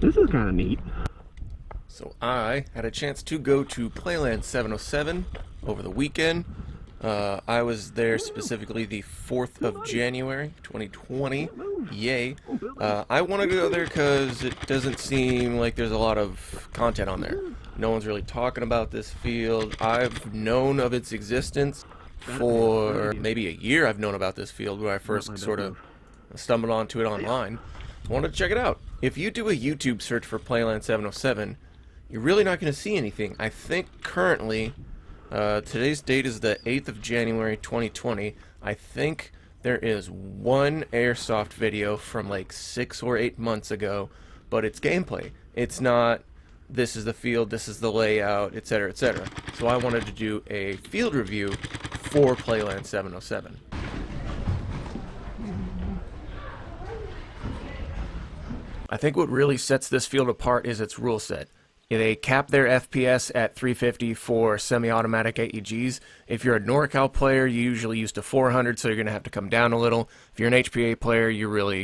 This is kind of neat. So I had a chance to go to Playland 707 over the weekend. I was there specifically the 4th of January, 2020. Yay. I want to go there because it doesn't seem like there's a lot of content on there. No one's really talking about this field. I've known of its existence for maybe a year. I've known about this field when I first sort of stumbled onto it online. I wanted to check it out. If you do a YouTube search for Playland 707, you're really not going to see anything. I think currently, today's date is the 8th of January 2020. I think there is one Airsoft video from like 6 or 8 months ago, but it's gameplay. It's not, this is the field, this is the layout, etc., etc. So I wanted to do a field review for Playland 707. I think what really sets this field apart is its rule set. They cap their FPS at 350 for semi-automatic AEGs. If you're a NorCal player, you usually use to 400, so you're going to have to come down a little. If you're an HPA player,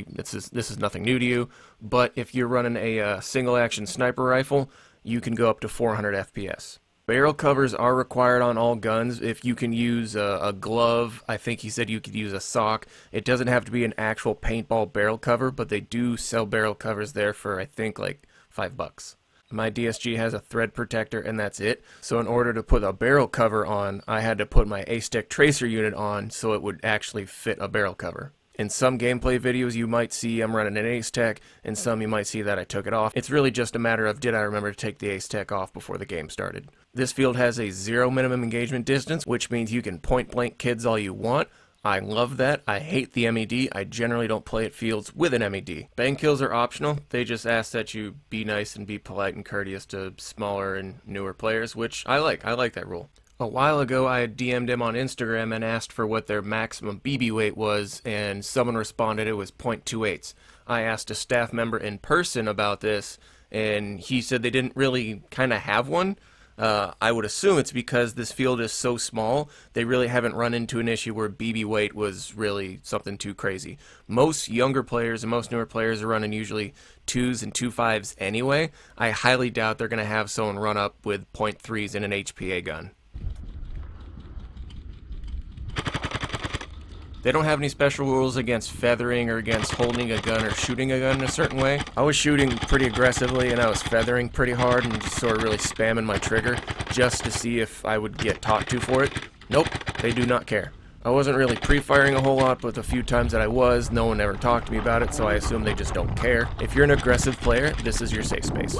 this is nothing new to you. But if you're running a single-action sniper rifle, you can go up to 400 FPS. Barrel covers are required on all guns. If you can use a glove, I think he said you could use a sock. It doesn't have to be an actual paintball barrel cover, but they do sell barrel covers there for, I think, like $5. My DSG has a thread protector and that's it. So in order to put a barrel cover on, I had to put my A-Stick tracer unit on so it would actually fit a barrel cover. In some gameplay videos you might see I'm running an Ace-Tech, and some you might see that I took it off. It's really just a matter of did I remember to take the Ace-Tech off before the game started. This field has a 0 minimum engagement distance, which means you can point blank kids all you want. I love that. I hate the MED. I generally don't play at fields with an MED. Bang kills are optional. They just ask that you be nice and be polite and courteous to smaller and newer players, which I like. I like that rule. A while ago, I had DM'd him on Instagram and asked for what their maximum BB weight was, and someone responded it was .28. I asked a staff member in person about this, and he said they didn't really kind of have one. I would assume it's because this field is so small, they really haven't run into an issue where BB weight was really something too crazy. Most younger players and most newer players are running usually 2s and 2.5s anyway. I highly doubt they're going to have someone run up with .3s in an HPA gun. They don't have any special rules against feathering or against holding a gun or shooting a gun in a certain way. I was shooting pretty aggressively and I was feathering pretty hard and just sort of really spamming my trigger just to see if I would get talked to for it. Nope, they do not care. I wasn't really pre-firing a whole lot, but the few times that I was, no one ever talked to me about it, so I assume they just don't care. If you're an aggressive player, this is your safe space.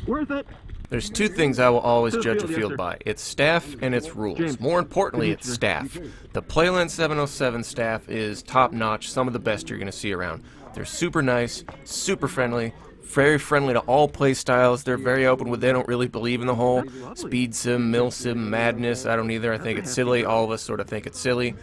Worth it. There's two things I will always judge a field by. Its staff and its rules. More importantly, its staff. The Playland 707 staff is top-notch, some of the best you're going to see around. They're super nice, super friendly, very friendly to all play styles. They're very open with they don't really believe in the whole speed sim, mil sim madness. I don't either. I think it's silly. All of us sort of think it's silly.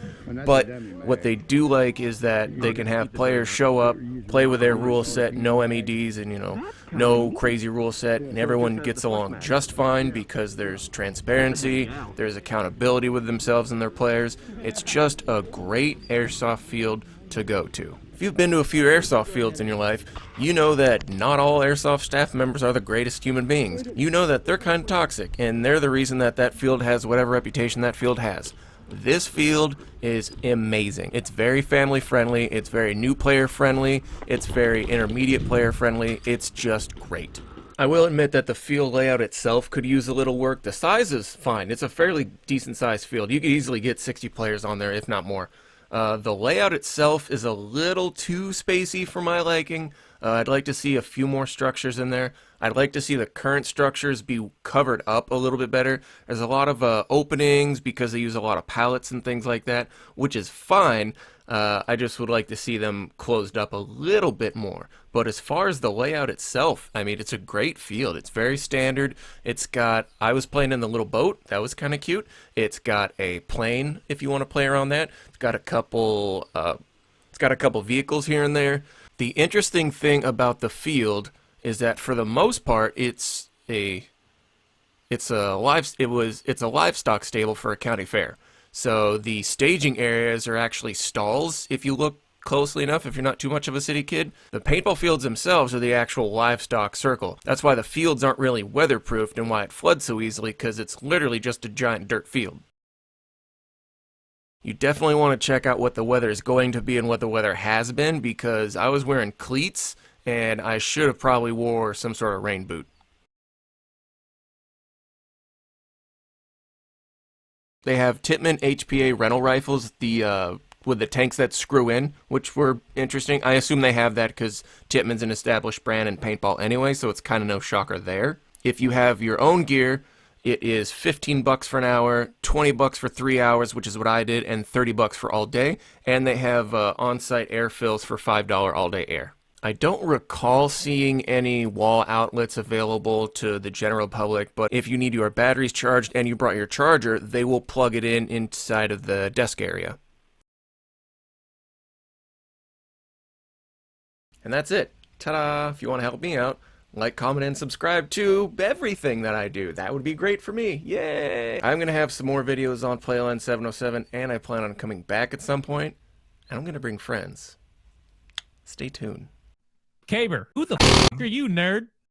But what they do like is that they can have players show up, play with their rule set, no MEDs, and no crazy rule set, and everyone gets along just fine because there's transparency, there's accountability with themselves and their players. It's just a great airsoft field to go to. If you've been to a few airsoft fields in your life, you know that not all airsoft staff members are the greatest human beings. You know that they're kind of toxic, and they're the reason that that field has whatever reputation that field has. This field is amazing. It's very family friendly, it's very new player friendly, it's very intermediate player friendly, it's just great. I will admit that the field layout itself could use a little work. The size is fine. It's a fairly decent sized field. You could easily get 60 players on there, if not more. The layout itself is a little too spacey for my liking. I'd like to see a few more structures in there. I'd like to see the current structures be covered up a little bit better. There's a lot of openings because they use a lot of pallets and things like that, which is fine. I just would like to see them closed up a little bit more. But as far as the layout itself, I mean, it's a great field. It's very standard. It's got, I was playing in the little boat. That was kind of cute. It's got a plane if you want to play around that. It's got a couple vehicles here and there. The interesting thing about the field is that for the most part, it's a livestock stable for a county fair. So the staging areas are actually stalls if you look closely enough if you're not too much of a city kid. The paintball fields themselves are the actual livestock circle. That's why the fields aren't really weatherproofed and why it floods so easily, because it's literally just a giant dirt field. You definitely want to check out what the weather is going to be and what the weather has been, because I was wearing cleats and I should have probably wore some sort of rain boot. They have Tippmann HPA rental rifles, with the tanks that screw in, which were interesting. I assume they have that because Tippmann's an established brand in paintball anyway, so it's kind of no shocker there. If you have your own gear, it is $15 for an hour, $20 for 3 hours, which is what I did, and $30 for all day. And they have on-site air fills for $5 all-day air. I don't recall seeing any wall outlets available to the general public, but if you need your batteries charged and you brought your charger, they will plug it in inside of the desk area. And that's it. Ta-da! If you want to help me out, like, comment, and subscribe to everything that I do. That would be great for me. Yay! I'm going to have some more videos on Playland 707, and I plan on coming back at some point, and I'm going to bring friends. Stay tuned. Caber, who the f*** are you, nerd?